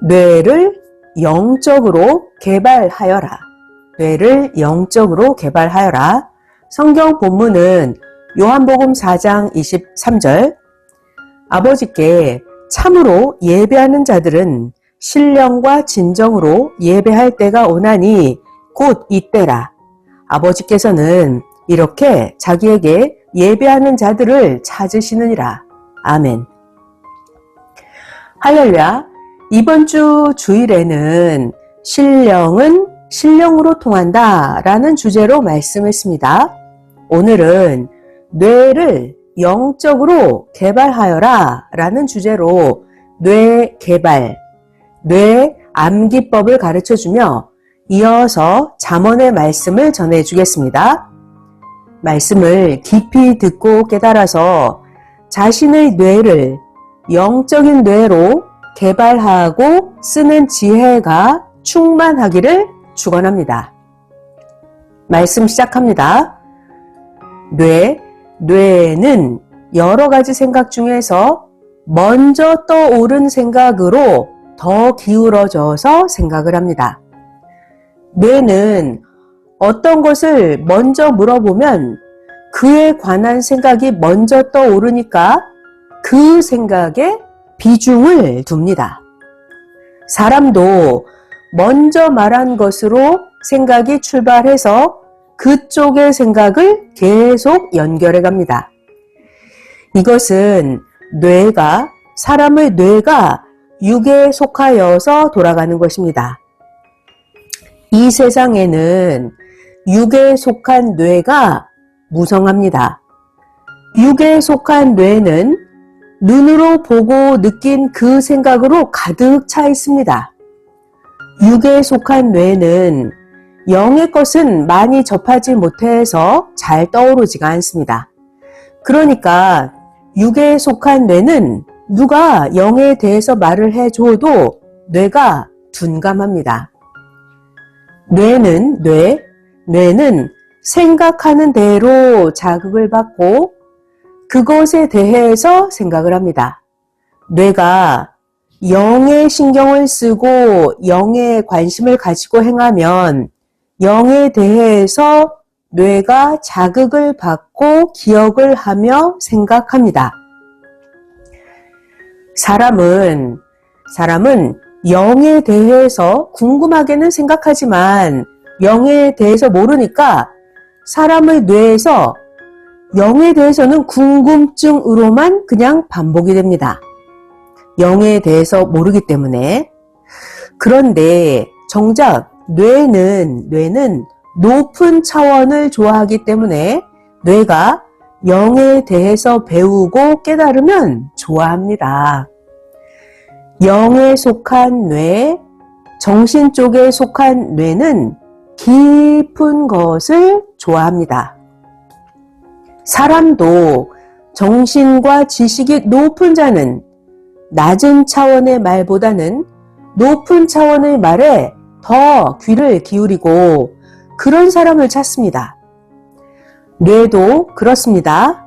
뇌를 영적으로 개발하여라. 뇌를 영적으로 개발하여라. 성경 본문은 요한복음 4장 23절. 아버지께 참으로 예배하는 자들은 신령과 진정으로 예배할 때가 오나니 곧 이때라. 아버지께서는 이렇게 자기에게 예배하는 자들을 찾으시느니라. 아멘. 할렐루야. 이번 주 주일에는 신령은 신령으로 통한다 라는 주제로 말씀했습니다. 오늘은 뇌를 영적으로 개발하여라 라는 주제로 뇌 개발, 뇌 암기법을 가르쳐주며 이어서 잠언의 말씀을 전해주겠습니다. 말씀을 깊이 듣고 깨달아서 자신의 뇌를 영적인 뇌로 개발하고 쓰는 지혜가 충만하기를 축원합니다. 말씀 시작합니다. 뇌는 여러 가지 생각 중에서 먼저 떠오른 생각으로 더 기울어져서 생각을 합니다. 뇌는 어떤 것을 먼저 물어보면 그에 관한 생각이 먼저 떠오르니까 그 생각에 비중을 둡니다. 사람도 먼저 말한 것으로 생각이 출발해서 그쪽의 생각을 계속 연결해 갑니다. 이것은 사람의 뇌가 육에 속하여서 돌아가는 것입니다. 이 세상에는 육에 속한 뇌가 무성합니다. 육에 속한 뇌는 눈으로 보고 느낀 그 생각으로 가득 차 있습니다. 육에 속한 뇌는 영의 것은 많이 접하지 못해서 잘 떠오르지가 않습니다. 그러니까 육에 속한 뇌는 누가 영에 대해서 말을 해줘도 뇌가 둔감합니다. 뇌는 생각하는 대로 자극을 받고 그것에 대해서 생각을 합니다. 뇌가 영에 신경을 쓰고 영에 관심을 가지고 행하면 영에 대해서 뇌가 자극을 받고 기억을 하며 생각합니다. 사람은 영에 대해서 궁금하게는 생각하지만 영에 대해서 모르니까 사람의 뇌에서 영에 대해서는 궁금증으로만 그냥 반복이 됩니다. 영에 대해서 모르기 때문에. 그런데 정작 뇌는 높은 차원을 좋아하기 때문에 뇌가 영에 대해서 배우고 깨달으면 좋아합니다. 영에 속한 뇌, 정신 쪽에 속한 뇌는 깊은 것을 좋아합니다. 사람도 정신과 지식이 높은 자는 낮은 차원의 말보다는 높은 차원의 말에 더 귀를 기울이고 그런 사람을 찾습니다. 뇌도 그렇습니다.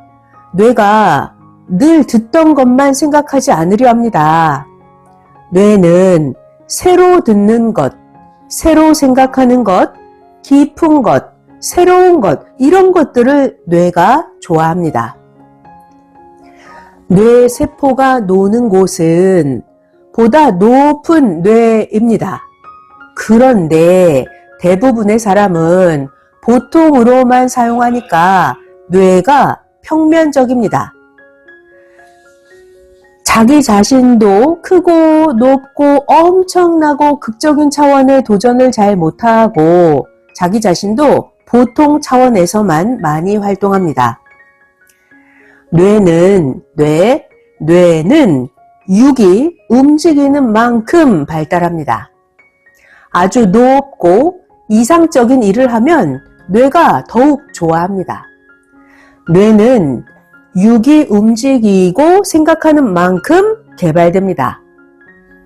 뇌가 늘 듣던 것만 생각하지 않으려 합니다. 뇌는 새로 듣는 것, 새로 생각하는 것, 깊은 것, 새로운 것, 이런 것들을 뇌가 좋아합니다. 뇌 세포가 노는 곳은 보다 높은 뇌입니다. 그런데 대부분의 사람은 보통으로만 사용하니까 뇌가 평면적입니다. 자기 자신도 크고 높고 엄청나고 극적인 차원의 도전을 잘 못하고 자기 자신도 보통 차원에서만 많이 활동합니다. 뇌는 육이 움직이는 만큼 발달합니다. 아주 높고 이상적인 일을 하면 뇌가 더욱 좋아합니다. 뇌는 육이 움직이고 생각하는 만큼 개발됩니다.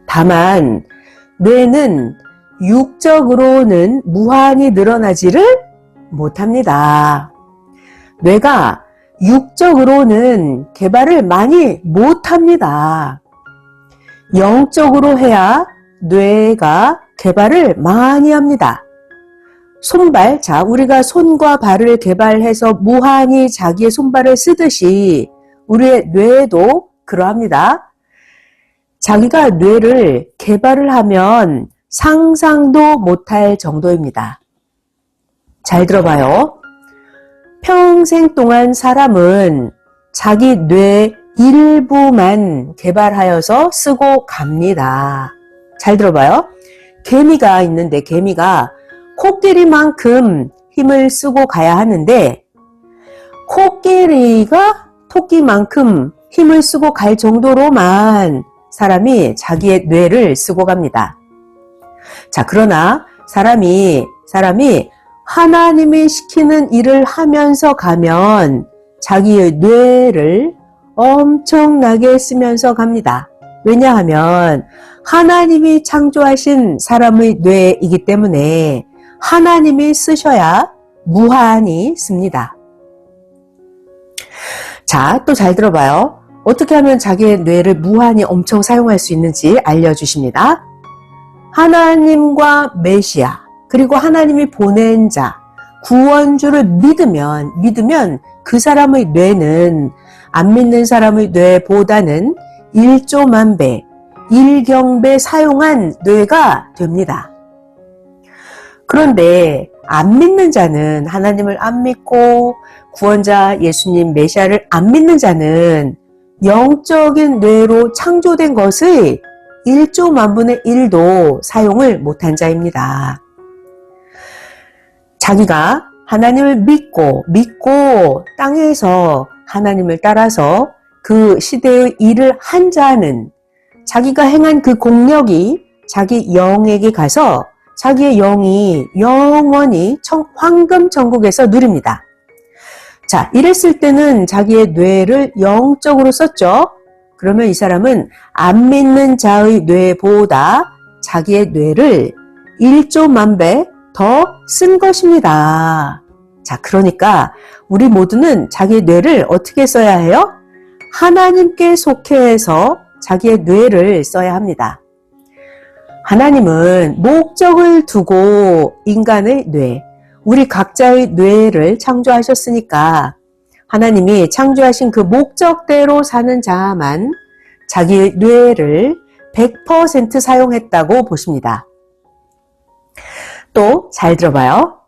다만 뇌는 육적으로는 무한히 늘어나지를 못합니다. 뇌가 육적으로는 개발을 많이 못합니다. 영적으로 해야 뇌가 개발을 많이 합니다. 손발, 자, 우리가 손과 발을 개발해서 무한히 자기의 손발을 쓰듯이 우리의 뇌도 그러합니다. 자기가 뇌를 개발을 하면 상상도 못할 정도입니다. 잘 들어봐요. 평생 동안 사람은 자기 뇌 일부만 개발하여서 쓰고 갑니다. 잘 들어봐요. 개미가 있는데 개미가 코끼리만큼 힘을 쓰고 가야 하는데 코끼리가 토끼만큼 힘을 쓰고 갈 정도로만 사람이 자기의 뇌를 쓰고 갑니다. 자, 그러나 사람이 하나님이 시키는 일을 하면서 가면 자기의 뇌를 엄청나게 쓰면서 갑니다. 왜냐하면 하나님이 창조하신 사람의 뇌이기 때문에 하나님이 쓰셔야 무한히 씁니다. 자, 또 잘 들어봐요. 어떻게 하면 자기의 뇌를 무한히 엄청 사용할 수 있는지 알려주십니다. 하나님과 메시아, 그리고 하나님이 보낸 자, 구원주를 믿으면 그 사람의 뇌는 안 믿는 사람의 뇌보다는 1조만 배, 1경배 사용한 뇌가 됩니다. 그런데 안 믿는 자는, 하나님을 안 믿고 구원자 예수님 메시아를 안 믿는 자는 영적인 뇌로 창조된 것의 1조만 분의 1도 사용을 못한 자입니다. 자기가 하나님을 믿고 땅에서 하나님을 따라서 그 시대의 일을 한 자는 자기가 행한 그 공력이 자기 영에게 가서 자기의 영이 영원히 황금 천국에서 누립니다. 자, 이랬을 때는 자기의 뇌를 영적으로 썼죠. 그러면 이 사람은 안 믿는 자의 뇌보다 자기의 뇌를 1조만 배 더 쓴 것입니다. 자, 그러니까 우리 모두는 자기의 뇌를 어떻게 써야 해요? 하나님께 속해서 자기의 뇌를 써야 합니다. 하나님은 목적을 두고 인간의 뇌, 우리 각자의 뇌를 창조하셨으니까 하나님이 창조하신 그 목적대로 사는 자만 자기의 뇌를 100% 사용했다고 보십니다. 또 잘 들어봐요.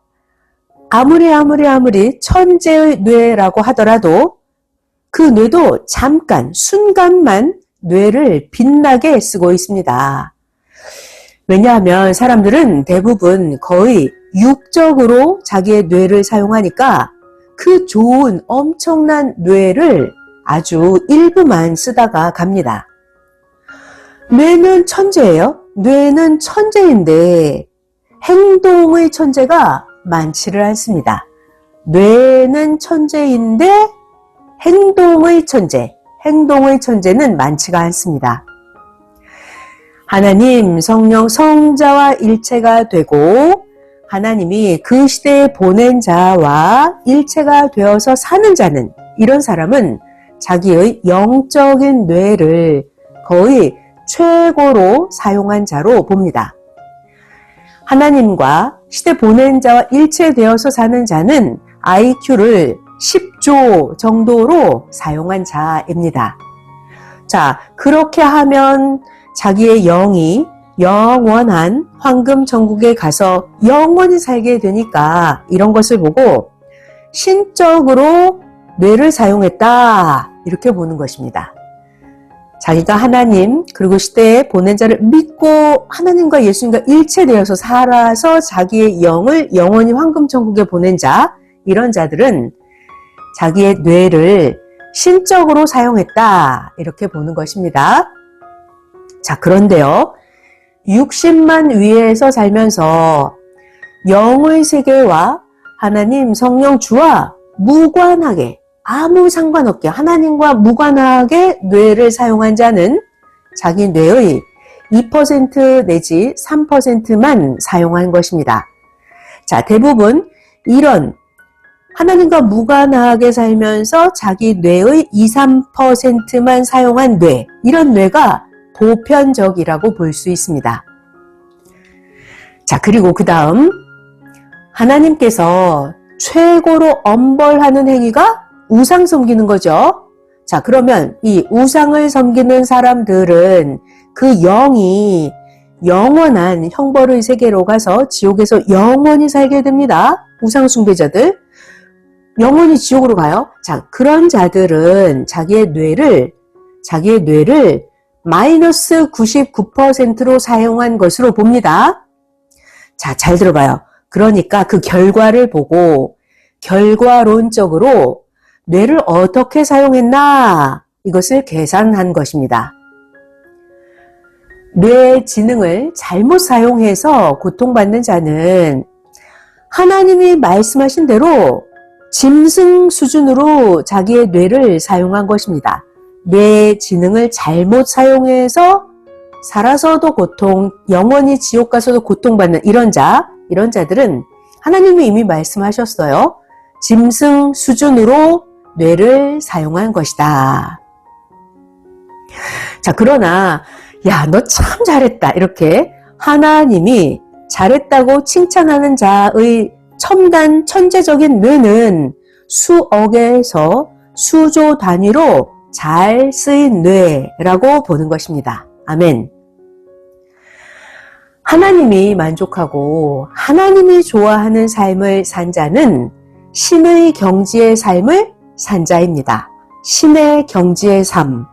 아무리 천재의 뇌라고 하더라도 그 뇌도 잠깐, 순간만 뇌를 빛나게 쓰고 있습니다. 왜냐하면 사람들은 대부분 거의 육적으로 자기의 뇌를 사용하니까 그 좋은 엄청난 뇌를 아주 일부만 쓰다가 갑니다. 뇌는 천재예요. 뇌는 천재인데 행동의 천재가 많지를 않습니다. 뇌는 천재인데 행동의 천재는 많지가 않습니다. 하나님, 성령, 성자와 일체가 되고 하나님이 그 시대에 보낸 자와 일체가 되어서 사는 자는, 이런 사람은 자기의 영적인 뇌를 거의 최고로 사용한 자로 봅니다. 하나님과 시대 보낸 자와 일체되어서 사는 자는 IQ를 10조 정도로 사용한 자입니다. 자, 그렇게 하면 자기의 영이 영원한 황금 천국에 가서 영원히 살게 되니까 이런 것을 보고 신적으로 뇌를 사용했다, 이렇게 보는 것입니다. 자기가 하나님 그리고 시대에 보낸 자를 믿고 하나님과 예수님과 일체되어서 살아서 자기의 영을 영원히 황금 천국에 보낸 자, 이런 자들은 자기의 뇌를 신적으로 사용했다, 이렇게 보는 것입니다. 자, 그런데요, 60만 위에서 살면서 영의 세계와 하나님 성령 주와 무관하게, 아무 상관없게 하나님과 무관하게 뇌를 사용한 자는 자기 뇌의 2% 내지 3%만 사용한 것입니다. 자, 대부분 이런 하나님과 무관하게 살면서 자기 뇌의 2, 3%만 사용한 뇌, 이런 뇌가 보편적이라고 볼 수 있습니다. 자, 그리고 그 다음 하나님께서 최고로 엄벌하는 행위가 우상 섬기는 거죠. 자, 그러면 이 우상을 섬기는 사람들은 그 영이 영원한 형벌의 세계로 가서 지옥에서 영원히 살게 됩니다. 우상 숭배자들 영원히 지옥으로 가요. 자, 그런 자들은 자기의 뇌를 마이너스 99%로 사용한 것으로 봅니다. 자, 잘 들어봐요. 그러니까 그 결과를 보고 결과론적으로 뇌를 어떻게 사용했나 이것을 계산한 것입니다. 뇌 지능을 잘못 사용해서 고통받는 자는 하나님이 말씀하신 대로 짐승 수준으로 자기의 뇌를 사용한 것입니다. 뇌 지능을 잘못 사용해서 살아서도 고통, 영원히 지옥 가서도 고통받는 이런 자들은 하나님이 이미 말씀하셨어요. 짐승 수준으로 뇌를 사용한 것이다. 자, 그러나 야, 너 참 잘했다. 이렇게 하나님이 잘했다고 칭찬하는 자의 첨단 천재적인 뇌는 수억에서 수조 단위로 잘 쓰인 뇌라고 보는 것입니다. 아멘. 하나님이 만족하고 하나님이 좋아하는 삶을 산 자는 신의 경지의 삶을 산 자입니다. 신의 경지의 삶.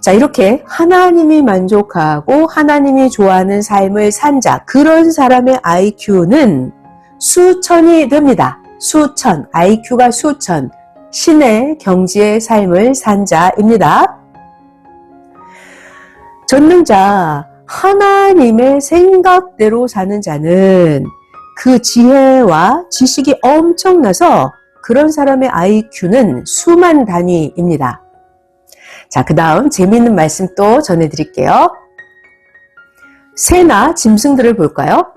자, 이렇게 하나님이 만족하고 하나님이 좋아하는 삶을 산 자, 그런 사람의 IQ는 수천이 됩니다. 수천, IQ가 수천, 신의 경지의 삶을 산 자입니다. 전능자, 하나님의 생각대로 사는 자는 그 지혜와 지식이 엄청나서 그런 사람의 IQ는 수만 단위입니다. 자, 그 다음 재미있는 말씀 또 전해드릴게요. 새나 짐승들을 볼까요?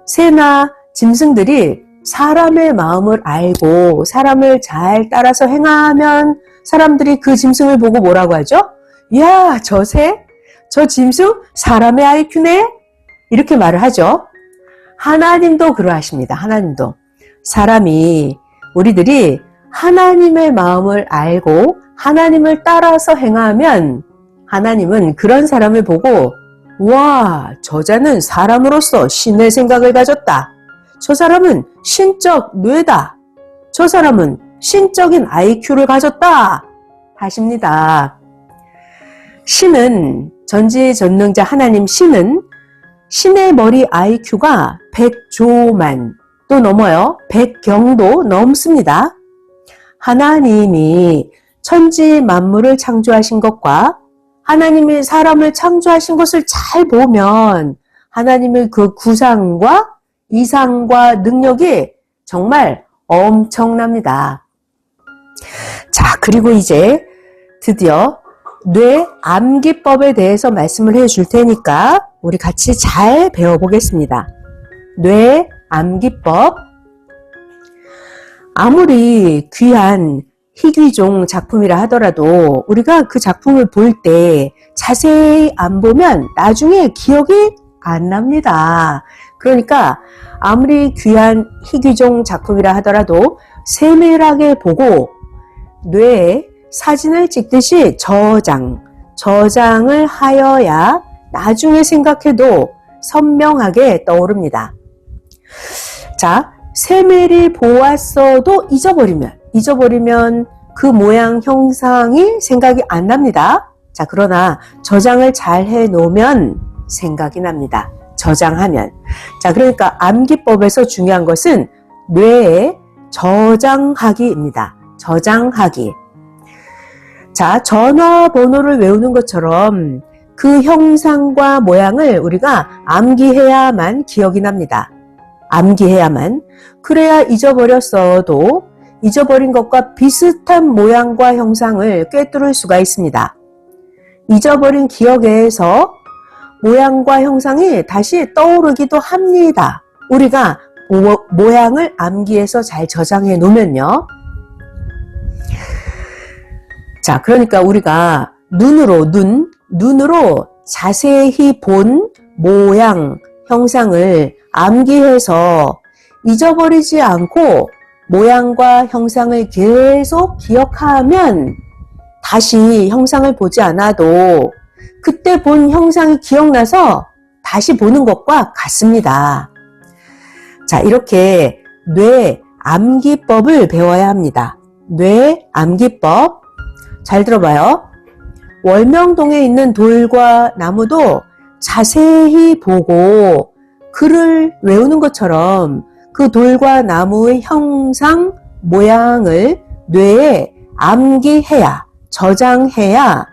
새나 짐승들이 사람의 마음을 알고 사람을 잘 따라서 행하면 사람들이 그 짐승을 보고 뭐라고 하죠? 야, 저 새, 저 짐승 사람의 IQ네? 이렇게 말을 하죠. 하나님도 그러하십니다. 하나님도. 우리들이 하나님의 마음을 알고 하나님을 따라서 행하면 하나님은 그런 사람을 보고 와, 저자는 사람으로서 신의 생각을 가졌다. 저 사람은 신적 뇌다. 저 사람은 신적인 IQ를 가졌다. 하십니다. 신은 전지전능자 하나님 신은 신의 머리 IQ가 100조만 또 넘어요. 100경도 넘습니다. 하나님이 천지 만물을 창조하신 것과 하나님이 사람을 창조하신 것을 잘 보면 하나님의 그 구상과 이상과 능력이 정말 엄청납니다. 자, 그리고 이제 드디어 뇌 암기법에 대해서 말씀을 해줄 테니까 우리 같이 잘 배워보겠습니다. 뇌 암기법. 아무리 귀한 희귀종 작품이라 하더라도 우리가 그 작품을 볼 때 자세히 안 보면 나중에 기억이 안 납니다. 그러니까 아무리 귀한 희귀종 작품이라 하더라도 세밀하게 보고 뇌에 사진을 찍듯이 저장을 하여야 나중에 생각해도 선명하게 떠오릅니다. 자, 세밀히 보았어도 잊어버리면 그 모양 형상이 생각이 안 납니다. 자, 그러나 저장을 잘 해놓으면 생각이 납니다. 저장하면. 자, 그러니까 암기법에서 중요한 것은 뇌에 저장하기입니다. 저장하기. 자, 전화번호를 외우는 것처럼 그 형상과 모양을 우리가 암기해야만 기억이 납니다. 암기해야만. 그래야 잊어버렸어도 잊어버린 것과 비슷한 모양과 형상을 꿰뚫을 수가 있습니다. 잊어버린 기억에서 모양과 형상이 다시 떠오르기도 합니다. 우리가 모양을 암기해서 잘 저장해 놓으면요. 자, 그러니까 우리가 눈으로 자세히 본 모양, 형상을 암기해서 잊어버리지 않고 모양과 형상을 계속 기억하면 다시 형상을 보지 않아도 그때 본 형상이 기억나서 다시 보는 것과 같습니다. 자, 이렇게 뇌 암기법을 배워야 합니다. 뇌 암기법. 잘 들어봐요. 월명동에 있는 돌과 나무도 자세히 보고 글을 외우는 것처럼 그 돌과 나무의 형상, 모양을 뇌에 암기해야, 저장해야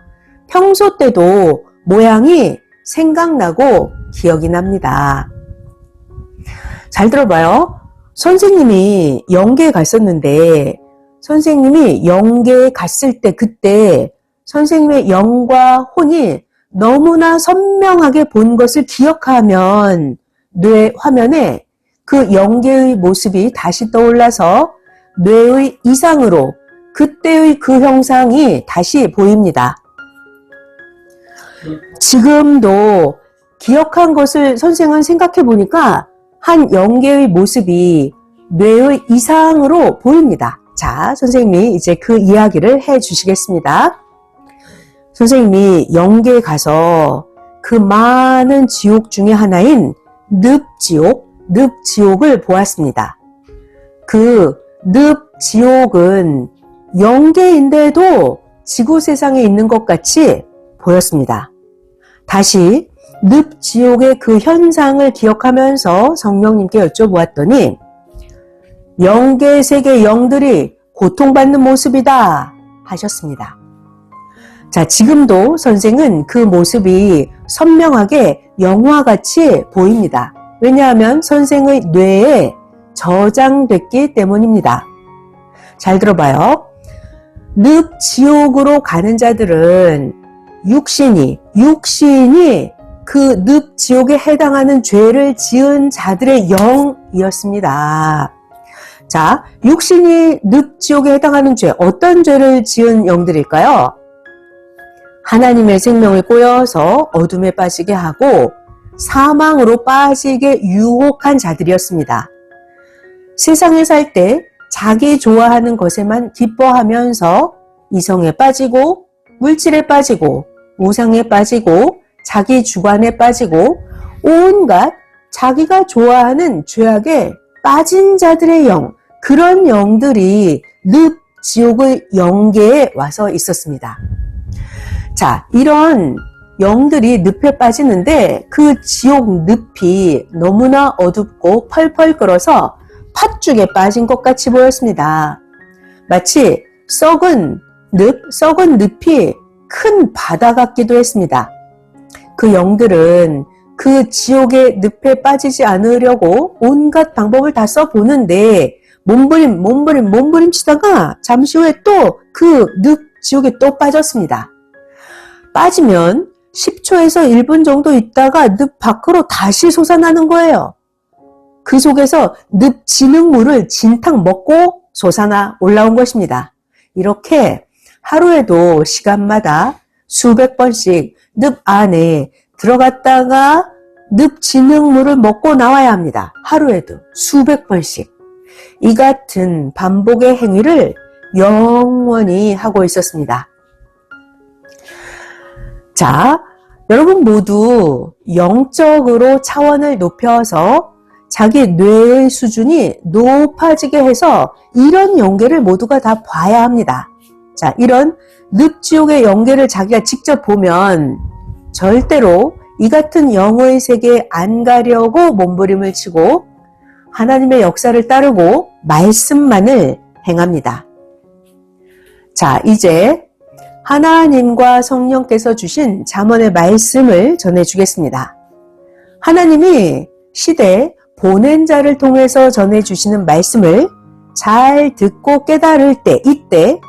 평소 때도 모양이 생각나고 기억이 납니다. 잘 들어봐요. 선생님이 영계에 갔었는데 선생님이 영계에 갔을 때 그때 선생님의 영과 혼이 너무나 선명하게 본 것을 기억하면 뇌 화면에 그 영계의 모습이 다시 떠올라서 뇌의 이상으로 그때의 그 형상이 다시 보입니다. 지금도 기억한 것을 선생은 생각해 보니까 한 영계의 모습이 뇌의 이상으로 보입니다. 자, 선생님이 이제 그 이야기를 해 주시겠습니다. 선생님이 영계에 가서 그 많은 지옥 중에 하나인 늪지옥을 보았습니다. 그 늪지옥은 영계인데도 지구 세상에 있는 것 같이 보였습니다. 다시 늪지옥의 그 현상을 기억하면서 성령님께 여쭤보았더니 영계 세계 영들이 고통받는 모습이다 하셨습니다. 자, 지금도 선생은 그 모습이 선명하게 영화같이 보입니다. 왜냐하면 선생의 뇌에 저장됐기 때문입니다. 잘 들어봐요. 늪지옥으로 가는 자들은 육신이 그 늪지옥에 해당하는 죄를 지은 자들의 영이었습니다. 자, 육신이 늪지옥에 해당하는 죄, 어떤 죄를 지은 영들일까요? 하나님의 생명을 꼬여서 어둠에 빠지게 하고 사망으로 빠지게 유혹한 자들이었습니다. 세상에 살 때 자기 좋아하는 것에만 기뻐하면서 이성에 빠지고 물질에 빠지고 우상에 빠지고 자기 주관에 빠지고 온갖 자기가 좋아하는 죄악에 빠진 자들의 영, 그런 영들이 늪지옥의 영계에 와서 있었습니다. 자, 이런 영들이 늪에 빠지는데 그 지옥 늪이 너무나 어둡고 펄펄 끓어서 팥죽에 빠진 것 같이 보였습니다. 마치 썩은 늪이 큰 바다 같기도 했습니다. 그 영들은 그 지옥의 늪에 빠지지 않으려고 온갖 방법을 다 써보는데 몸부림 치다가 잠시 후에 또 그 늪지옥에 또 빠졌습니다. 빠지면 10초에서 1분 정도 있다가 늪 밖으로 다시 솟아나는 거예요. 그 속에서 늪 진흙물을 진탕 먹고 솟아나 올라온 것입니다. 이렇게 하루에도 시간마다 수백 번씩 늪 안에 들어갔다가 늪 진흙물을 먹고 나와야 합니다. 하루에도 수백 번씩. 이 같은 반복의 행위를 영원히 하고 있었습니다. 자, 여러분 모두 영적으로 차원을 높여서 자기 뇌의 수준이 높아지게 해서 이런 영계를 모두가 다 봐야 합니다. 자, 이런 늪지옥의 영계를 자기가 직접 보면 절대로 이 같은 영의 세계에 안 가려고 몸부림을 치고 하나님의 역사를 따르고 말씀만을 행합니다. 자, 이제 하나님과 성령께서 주신 잠언의 말씀을 전해주겠습니다. 하나님이 시대 보낸 자를 통해서 전해주시는 말씀을 잘 듣고 깨달을 때, 이때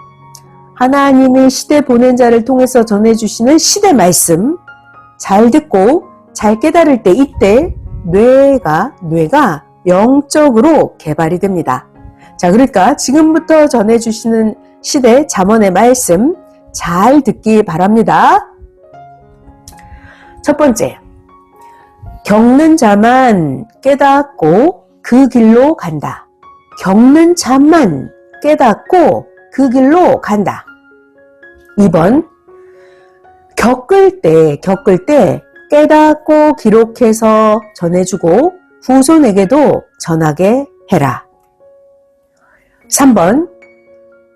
하나님이 시대 보낸 자를 통해서 전해주시는 시대 말씀 잘 듣고 잘 깨달을 때, 이때 뇌가 영적으로 개발이 됩니다. 자, 그러니까 지금부터 전해주시는 시대 잠언의 말씀 잘 듣기 바랍니다. 첫 번째, 겪는 자만 깨닫고 그 길로 간다. 겪는 자만 깨닫고 그 길로 간다. 2번, 겪을 때 깨닫고 기록해서 전해주고 후손에게도 전하게 해라. 3번,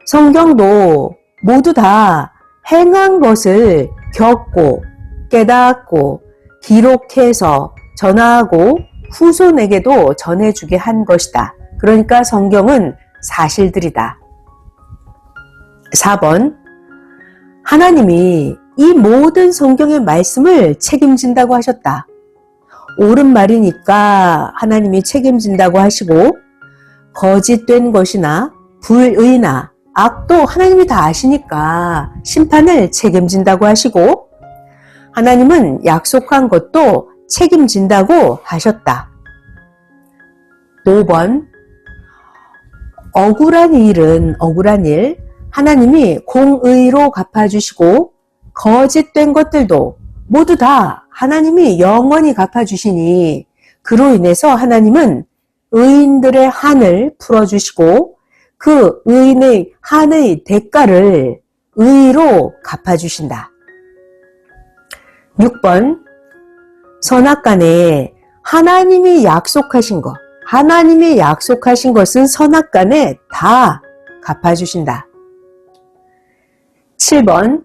성경도 모두 다 행한 것을 겪고 깨닫고 기록해서 전하고 후손에게도 전해주게 한 것이다. 그러니까 성경은 사실들이다. 4번, 하나님이 이 모든 성경의 말씀을 책임진다고 하셨다. 옳은 말이니까 하나님이 책임진다고 하시고 거짓된 것이나 불의나 악도 하나님이 다 아시니까 심판을 책임진다고 하시고 하나님은 약속한 것도 책임진다고 하셨다. 5번, 억울한 일 하나님이 공의로 갚아주시고 거짓된 것들도 모두 다 하나님이 영원히 갚아주시니 그로 인해서 하나님은 의인들의 한을 풀어주시고 그 의인의 한의 대가를 의로 갚아주신다. 6번, 선악간에 하나님이 약속하신 것은 선악간에 다 갚아주신다. 7번,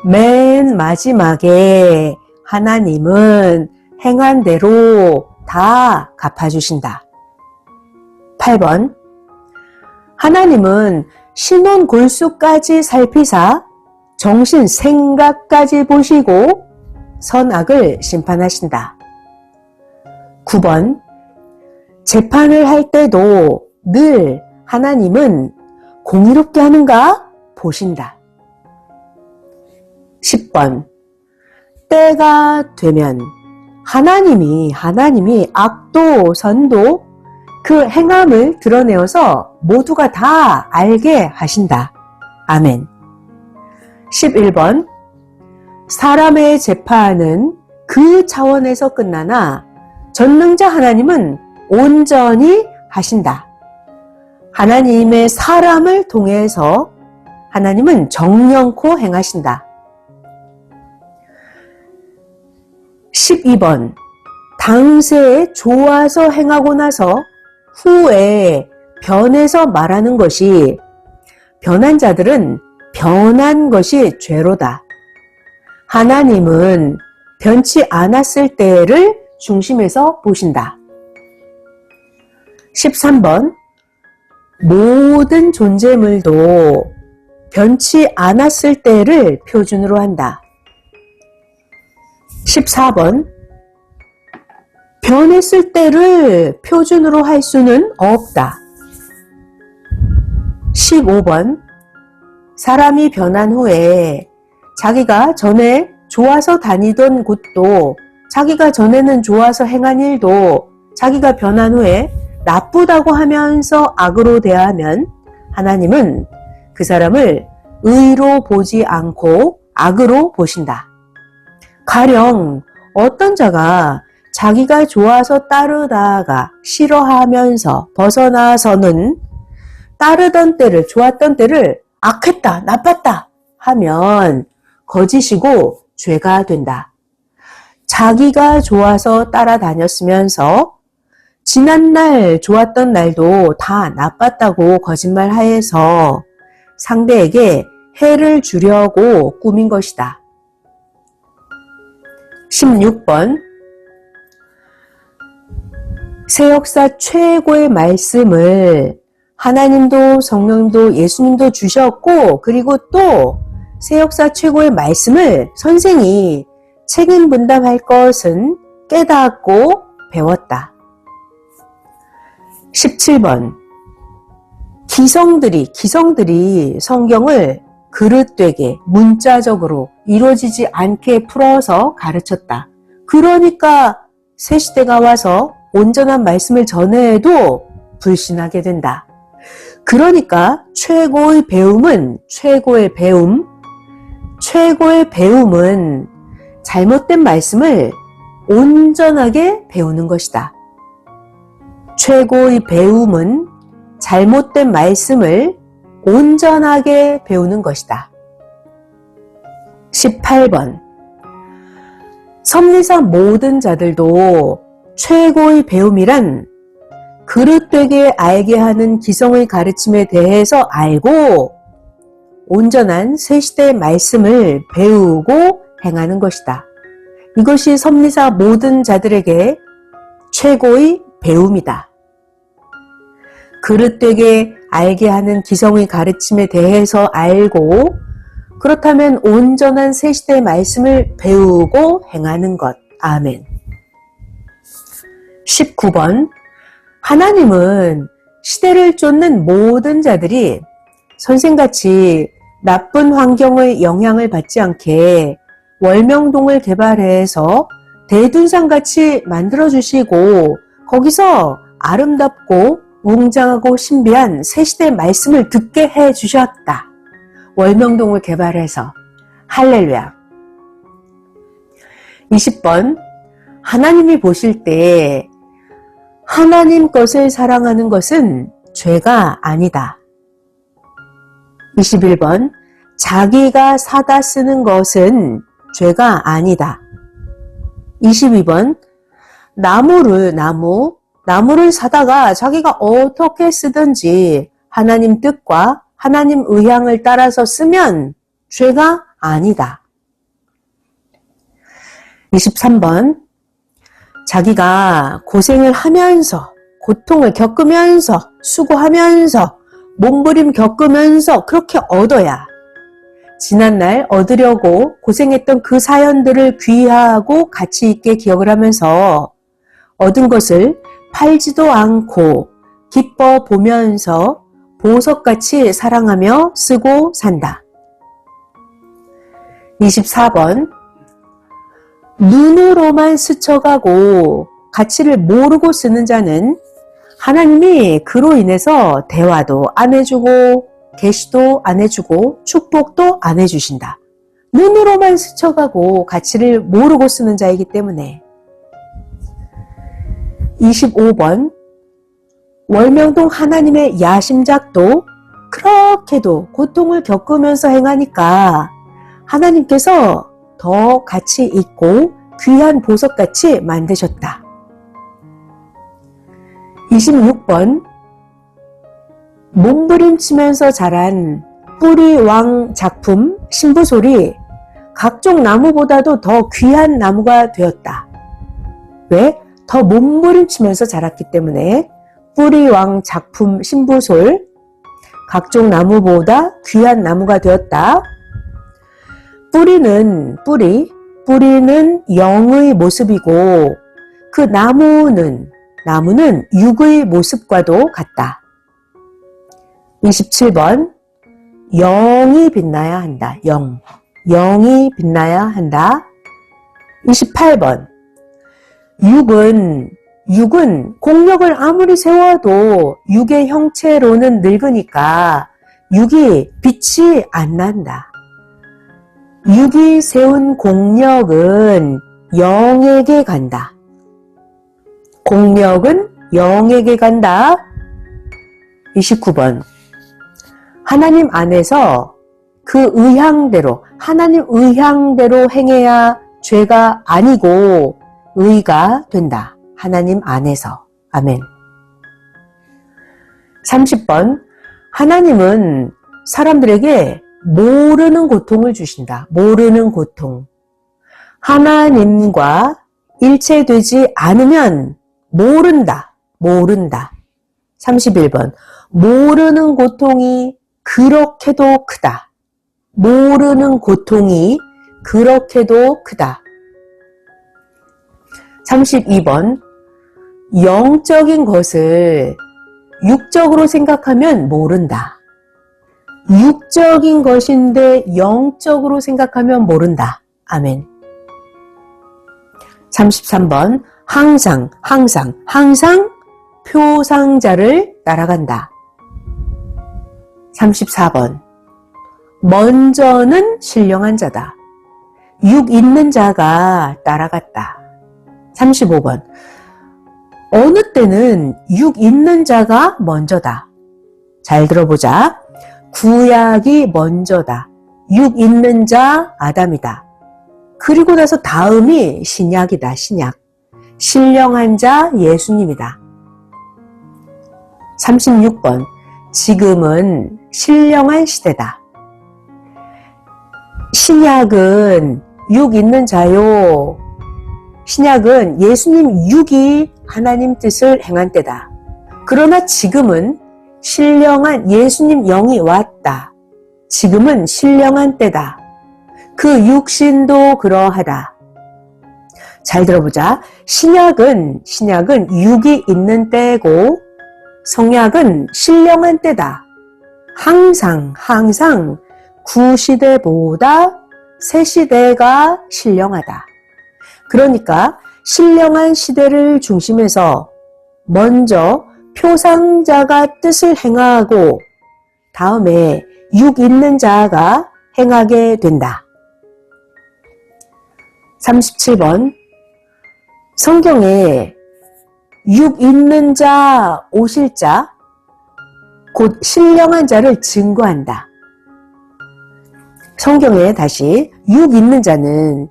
맨 마지막에 하나님은 행한 대로 다 갚아주신다. 8번, 하나님은 신혼 골수까지 살피사 정신 생각까지 보시고 선악을 심판하신다. 9번, 재판을 할 때도 늘 하나님은 공의롭게 하는가 보신다. 10번, 때가 되면 하나님이 악도 선도 그 행함을 드러내어서 모두가 다 알게 하신다. 아멘. 11번, 사람의 재판은 그 차원에서 끝나나 전능자 하나님은 온전히 하신다. 하나님의 사람을 통해서 하나님은 정령코 행하신다. 12번, 당시에 좋아서 행하고 나서 후에 변해서 말하는 것이 변한 자들은 변한 것이 죄로다. 하나님은 변치 않았을 때를 중심에서 보신다. 13번, 모든 존재물도 변치 않았을 때를 표준으로 한다. 14번, 변했을 때를 표준으로 할 수는 없다. 15번, 사람이 변한 후에 자기가 전에 좋아서 다니던 곳도 자기가 전에는 좋아서 행한 일도 자기가 변한 후에 나쁘다고 하면서 악으로 대하면 하나님은 그 사람을 의로 보지 않고 악으로 보신다. 가령 어떤 자가 자기가 좋아서 따르다가 싫어하면서 벗어나서는 따르던 때를, 좋았던 때를 악했다, 나빴다 하면 거짓이고 죄가 된다. 자기가 좋아서 따라다녔으면서 지난날 좋았던 날도 다 나빴다고 거짓말하여서 상대에게 해를 주려고 꾸민 것이다. 16번, 새 역사 최고의 말씀을 하나님도 성령도 예수님도 주셨고 그리고 또 새 역사 최고의 말씀을 선생이 책임 분담할 것은 깨닫고 배웠다. 17번, 기성들이 성경을 그릇되게 문자적으로 이루어지지 않게 풀어서 가르쳤다. 그러니까 새 시대가 와서 온전한 말씀을 전해도 불신하게 된다. 그러니까 최고의 배움은 잘못된 말씀을 온전하게 배우는 것이다. 최고의 배움은 잘못된 말씀을 온전하게 배우는 것이다. 18번. 섭리상 모든 자들도 최고의 배움이란 그릇되게 알게 하는 기성의 가르침에 대해서 알고 온전한 새 시대의 말씀을 배우고 행하는 것이다. 이것이 섭리사 모든 자들에게 최고의 배움이다. 그릇되게 알게 하는 기성의 가르침에 대해서 알고 그렇다면 온전한 새 시대의 말씀을 배우고 행하는 것. 아멘. 19번. 하나님은 시대를 쫓는 모든 자들이 선생같이 나쁜 환경의 영향을 받지 않게 월명동을 개발해서 대둔산같이 만들어주시고 거기서 아름답고 웅장하고 신비한 새 시대의 말씀을 듣게 해주셨다. 월명동을 개발해서. 할렐루야. 20번. 하나님이 보실 때 하나님 것을 사랑하는 것은 죄가 아니다. 21번. 자기가 사다 쓰는 것은 죄가 아니다. 22번. 나무를 사다가 자기가 어떻게 쓰든지 하나님 뜻과 하나님 의향을 따라서 쓰면 죄가 아니다. 23번. 자기가 고생을 하면서 고통을 겪으면서 수고하면서 몸부림 겪으면서 그렇게 얻어야 지난날 얻으려고 고생했던 그 사연들을 귀하고 가치 있게 기억을 하면서 얻은 것을 팔지도 않고 기뻐 보면서 보석같이 사랑하며 쓰고 산다. 24번. 눈으로만 스쳐가고 가치를 모르고 쓰는 자는 하나님이 그로 인해서 대화도 안 해주고 계시도 안 해주고 축복도 안 해주신다. 눈으로만 스쳐가고 가치를 모르고 쓰는 자이기 때문에. 25번. 월명동 하나님의 야심작도 그렇게도 고통을 겪으면서 행하니까 하나님께서 더 가치 있고 귀한 보석같이 만드셨다. 26번. 몸부림치면서 자란 뿌리왕 작품 신부솔이 각종 나무보다도 더 귀한 나무가 되었다. 왜? 더 몸부림치면서 자랐기 때문에 뿌리왕 작품 신부솔 각종 나무보다 귀한 나무가 되었다. 뿌리는 영의 모습이고 그 나무는 육의 모습과도 같다. 27번. 영이 빛나야 한다. 영이 빛나야 한다. 28번. 육은 공력을 아무리 세워도 육의 형체로는 늙으니까 육이 빛이 안 난다. 육이 세운 공력은 영에게 간다. 공력은 영에게 간다. 29번. 하나님 안에서 그 하나님 의향대로 행해야 죄가 아니고 의가 된다. 하나님 안에서. 아멘. 30번. 하나님은 사람들에게 모르는 고통을 주신다. 모르는 고통. 하나님과 일체되지 않으면 모른다. 31번. 모르는 고통이 그렇게도 크다. 모르는 고통이 그렇게도 크다. 32번. 영적인 것을 육적으로 생각하면 모른다. 육적인 것인데 영적으로 생각하면 모른다. 아멘. 33번. 항상 표상자를 따라간다. 34번. 먼저는 신령한 자다. 육 있는 자가 따라갔다. 35번. 어느 때는 육 있는 자가 먼저다. 잘 들어보자. 구약이 먼저다. 육 있는 자 아담이다. 그리고 나서 다음이 신약이다. 신약. 신령한 자 예수님이다. 36번. 지금은 신령한 시대다. 신약은 육 있는 자요. 신약은 예수님 육이 하나님 뜻을 행한 때다. 그러나 지금은 신령한 예수님 영이 왔다. 지금은 신령한 때다. 그 육신도 그러하다. 잘 들어보자. 신약은 육이 있는 때고 성약은 신령한 때다. 항상 구시대보다 새시대가 신령하다. 그러니까 신령한 시대를 중심해서 먼저 표상자가 뜻을 행하고 다음에 육 있는 자가 행하게 된다. 37번. 성경에 육 있는 자, 오실 자, 곧 신령한 자를 증거한다. 성경에 다시 육 있는 자는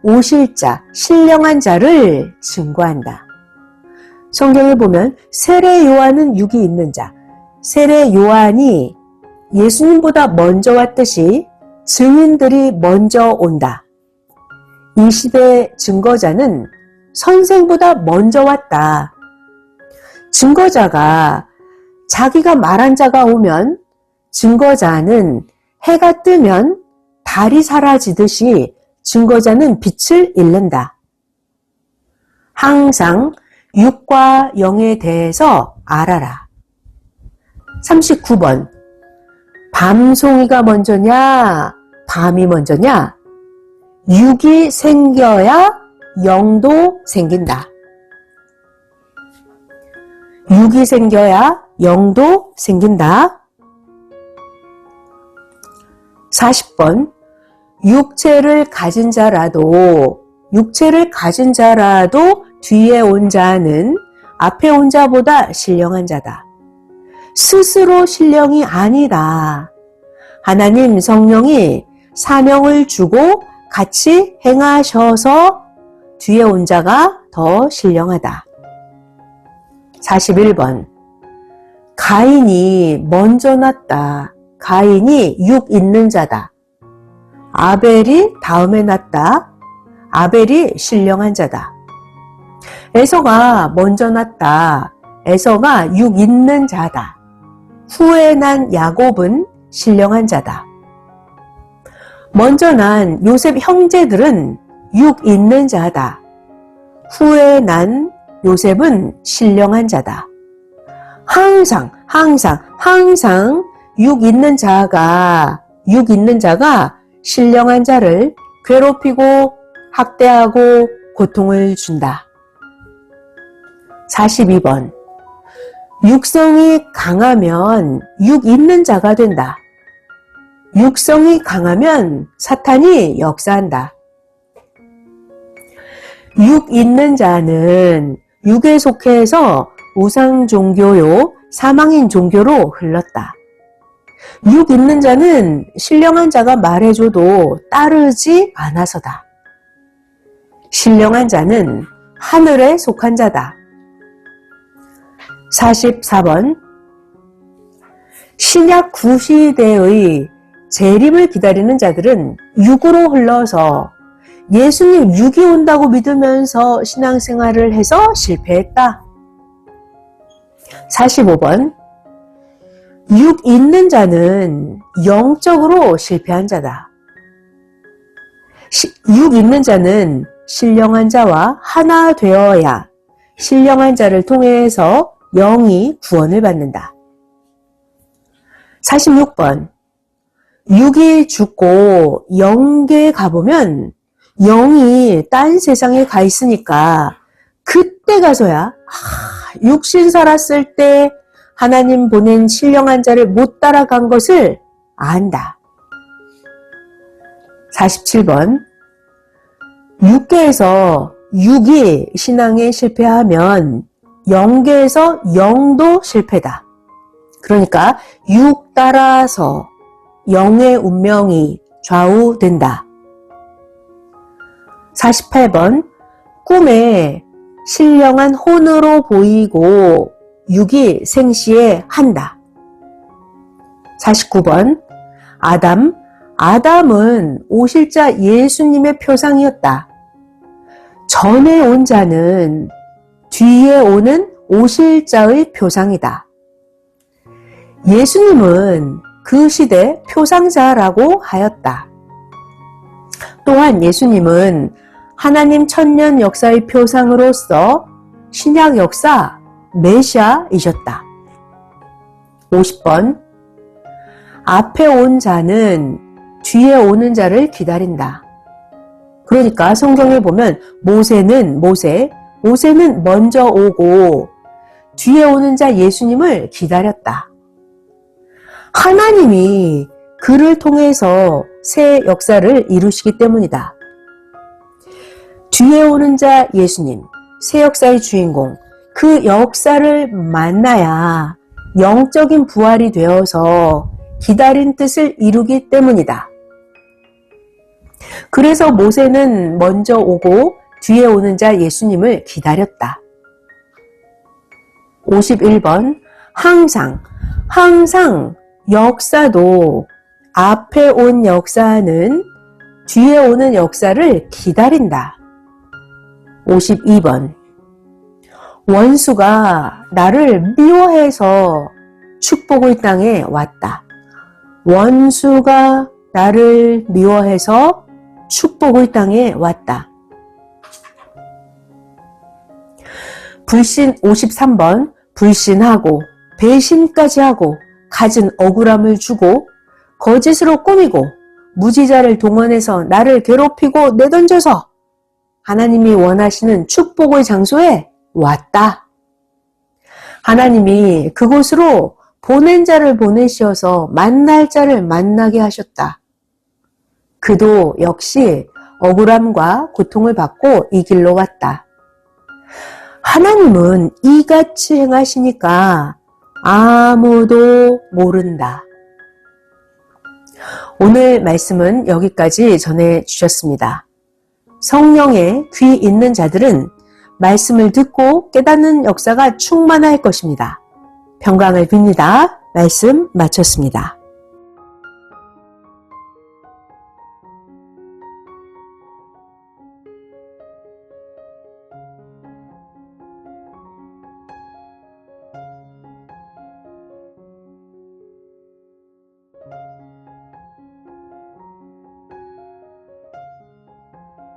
오실 자, 신령한 자를 증거한다. 성경에 보면 세례 요한은 육이 있는 자, 세례 요한이 예수님보다 먼저 왔듯이 증인들이 먼저 온다. 이 시대의 증거자는 선생보다 먼저 왔다. 증거자가 자기가 말한 자가 오면 증거자는 해가 뜨면 달이 사라지듯이 증거자는 빛을 잃는다. 항상 육과 영에 대해서 알아라. 39번. 밤송이가 먼저냐, 밤이 먼저냐? 육이 생겨야 영도 생긴다. 육이 생겨야 영도 생긴다. 40번. 육체를 가진 자라도 뒤에 온 자는 앞에 온 자보다 신령한 자다. 스스로 신령이 아니다. 하나님 성령이 사명을 주고 같이 행하셔서 뒤에 온 자가 더 신령하다. 41번. 가인이 먼저 났다. 가인이 육 있는 자다. 아벨이 다음에 났다. 아벨이 신령한 자다. 에서가 먼저 났다. 에서가 육 있는 자다. 후에 난 야곱은 신령한 자다. 먼저 난 요셉 형제들은 육 있는 자다. 후에 난 요셉은 신령한 자다. 항상 육 있는 자가 신령한 자를 괴롭히고 학대하고 고통을 준다. 42번. 육성이 강하면 육 있는 자가 된다. 육성이 강하면 사탄이 역사한다. 육 있는 자는 육에 속해서 우상 종교요 사망인 종교로 흘렀다. 육 있는 자는 신령한 자가 말해줘도 따르지 않아서다. 신령한 자는 하늘에 속한 자다. 44번. 신약 구시대의 재림을 기다리는 자들은 육으로 흘러서 예수님 육이 온다고 믿으면서 신앙생활을 해서 실패했다. 45번. 육 있는 자는 영적으로 실패한 자다. 육 있는 자는 신령한 자와 하나 되어야 신령한 자를 통해서 영이 구원을 받는다. 46번. 육이 죽고 영계에 가보면 영이 딴 세상에 가 있으니까 그때 가서야 육신 살았을 때 하나님 보낸 신령한 자를 못 따라간 것을 안다. 47번. 육계에서 육이 신앙에 실패하면 영계에서 영도 실패다. 그러니까 육 따라서 영의 운명이 좌우된다. 48번 꿈에 신령한 혼으로 보이고 육이 생시에 한다. 49번 아담은 오실자 예수님의 표상이었다. 전에 온 자는 뒤에 오는 오실자의 표상이다. 예수님은 그 시대 표상자라고 하였다. 또한 예수님은 하나님 천년 역사의 표상으로서 신약 역사 메시아이셨다. 50번 앞에 온 자는 뒤에 오는 자를 기다린다. 그러니까 성경에 보면 모세는 먼저 오고 뒤에 오는 자 예수님을 기다렸다. 하나님이 그를 통해서 새 역사를 이루시기 때문이다. 뒤에 오는 자 예수님, 새 역사의 주인공, 그 역사를 만나야 영적인 부활이 되어서 기다린 뜻을 이루기 때문이다. 그래서 모세는 먼저 오고 뒤에 오는 자 예수님을 기다렸다. 51번 항상 역사도 앞에 온 역사는 뒤에 오는 역사를 기다린다. 52번 원수가 나를 미워해서 축복의 땅에 왔다. 원수가 나를 미워해서 축복의 땅에 왔다. 불신 53번 불신하고 배신까지 하고 갖은 억울함을 주고 거짓으로 꾸미고 무지자를 동원해서 나를 괴롭히고 내던져서 하나님이 원하시는 축복의 장소에 왔다. 하나님이 그곳으로 보낸 자를 보내시어서 만날 자를 만나게 하셨다. 그도 역시 억울함과 고통을 받고 이 길로 왔다. 하나님은 이같이 행하시니까 아무도 모른다. 오늘 말씀은 여기까지 전해주셨습니다. 성령에 귀 있는 자들은 말씀을 듣고 깨닫는 역사가 충만할 것입니다. 평강을 빕니다. 말씀 마쳤습니다.